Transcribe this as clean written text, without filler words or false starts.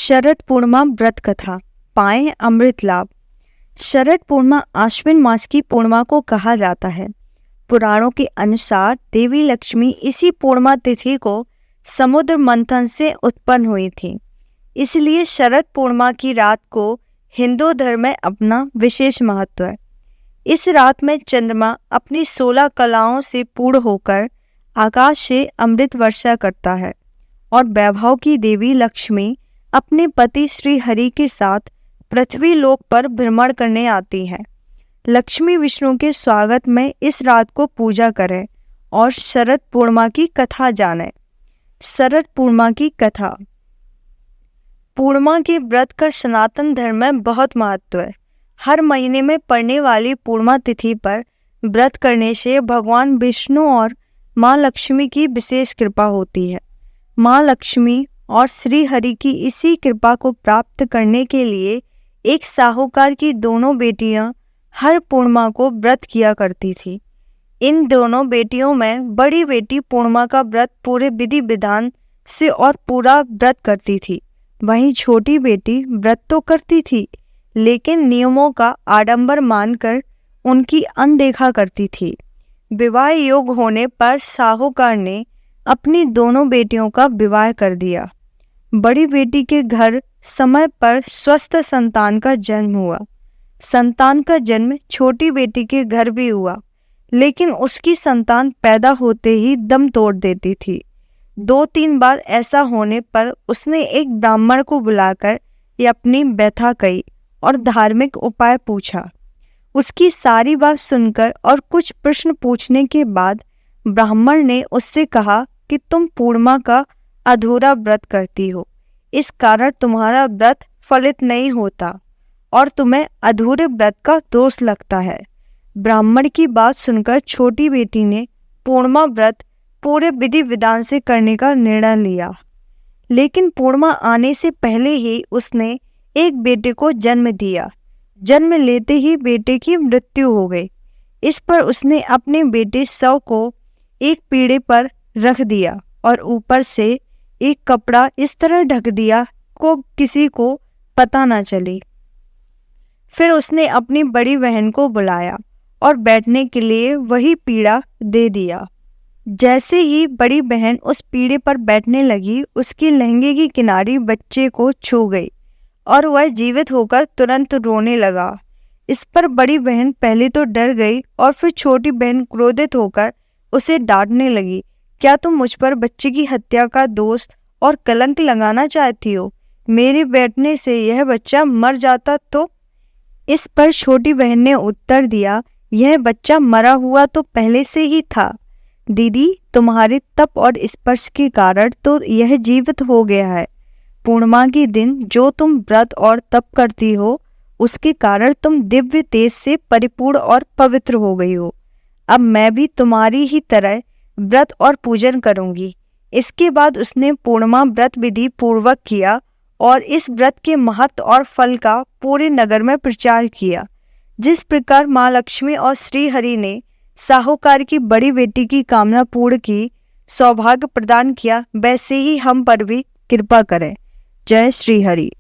शरद पूर्णिमा व्रत कथा। पाएं अमृत लाभ। शरद पूर्णिमा आश्विन मास की पूर्णिमा को कहा जाता है। पुराणों के अनुसार देवी लक्ष्मी इसी पूर्णिमा तिथि को समुद्र मंथन से उत्पन्न हुई थी। इसलिए शरद पूर्णिमा की रात को हिंदू धर्म में अपना विशेष महत्व है। इस रात में चंद्रमा अपनी 16 कलाओं से पूर्ण होकर आकाश से अमृत वर्षा करता है और वैभव की देवी लक्ष्मी अपने पति श्री हरि के साथ पृथ्वी लोक पर भ्रमण करने आती है। लक्ष्मी विष्णु के स्वागत में इस रात को पूजा करें और शरद पूर्णिमा की कथा जानें। शरद पूर्णिमा की कथा। पूर्णिमा के व्रत का सनातन धर्म में बहुत महत्व है। हर महीने में पड़ने वाली पूर्णिमा तिथि पर व्रत करने से भगवान विष्णु और माँ लक्ष्मी की विशेष कृपा होती है। माँ लक्ष्मी और श्री हरि की इसी कृपा को प्राप्त करने के लिए एक साहूकार की दोनों बेटियां हर पूर्णिमा को व्रत किया करती थी। इन दोनों बेटियों में बड़ी बेटी पूर्णिमा का व्रत पूरे विधि विधान से और पूरा व्रत करती थी। वहीं छोटी बेटी व्रत तो करती थी लेकिन नियमों का आडंबर मानकर उनकी अनदेखा करती थी। विवाह योग होने पर साहूकार ने अपनी दोनों बेटियों का विवाह कर दिया। बड़ी बेटी के घर समय पर स्वस्थ संतान का जन्म हुआ। संतान का जन्म छोटी बेटी के घर भी हुआ, लेकिन उसकी संतान पैदा होते ही दम तोड़ देती थी। 2-3 बार ऐसा होने पर उसने एक ब्राह्मण को बुलाकर ये अपनी व्यथा कही और धार्मिक उपाय पूछा। उसकी सारी बात सुनकर और कुछ प्रश्न पूछने के बाद ब्राह्मण ने उससे कहा कि तुम पूर्णिमा का अधूरा व्रत करती हो, इस कारण तुम्हारा व्रत फलित नहीं होता और तुम्हें अधूरे व्रत का दोष लगता है। ब्राह्मण की बात सुनकर छोटी बेटी ने पूर्णिमा व्रत पूरे विधि विधान से करने का निर्णय लिया, लेकिन पूर्णिमा आने से पहले ही उसने एक बेटे को जन्म दिया। जन्म लेते ही बेटे की मृत्यु हो गई। इस पर उसने अपने बेटे शव को एक पीढ़े पर रख दिया और ऊपर से एक कपड़ा इस तरह ढक दिया को किसी को पता न चले। फिर उसने अपनी बड़ी बहन को बुलाया और बैठने के लिए वही पीढ़ा दे दिया। जैसे ही बड़ी बहन उस पीढ़े पर बैठने लगी, उसकी लहंगे की किनारी बच्चे को छू गई और वह जीवित होकर तुरंत रोने लगा। इस पर बड़ी बहन पहले तो डर गई और फिर छोटी बहन क्रोधित होकर उसे डांटने लगी। क्या तुम मुझ पर बच्चे की हत्या का दोष और कलंक लगाना चाहती हो? मेरे बैठने से यह बच्चा मर जाता तो? इस पर छोटी बहन ने उत्तर दिया, यह बच्चा मरा हुआ तो पहले से ही था दीदी, तुम्हारे तप और स्पर्श के कारण तो यह जीवित हो गया है। पूर्णिमा के दिन जो तुम व्रत और तप करती हो, उसके कारण तुम दिव्य तेज से परिपूर्ण और पवित्र हो गई हो। अब मैं भी तुम्हारी ही तरह व्रत और पूजन करूंगी। इसके बाद उसने पूर्णिमा व्रत विधि पूर्वक किया और इस व्रत के महत्व और फल का पूरे नगर में प्रचार किया। जिस प्रकार माँ लक्ष्मी और श्री हरि ने साहूकार की बड़ी बेटी की कामना पूर्ण की, सौभाग्य प्रदान किया, वैसे ही हम पर भी कृपा करें। जय श्री हरि।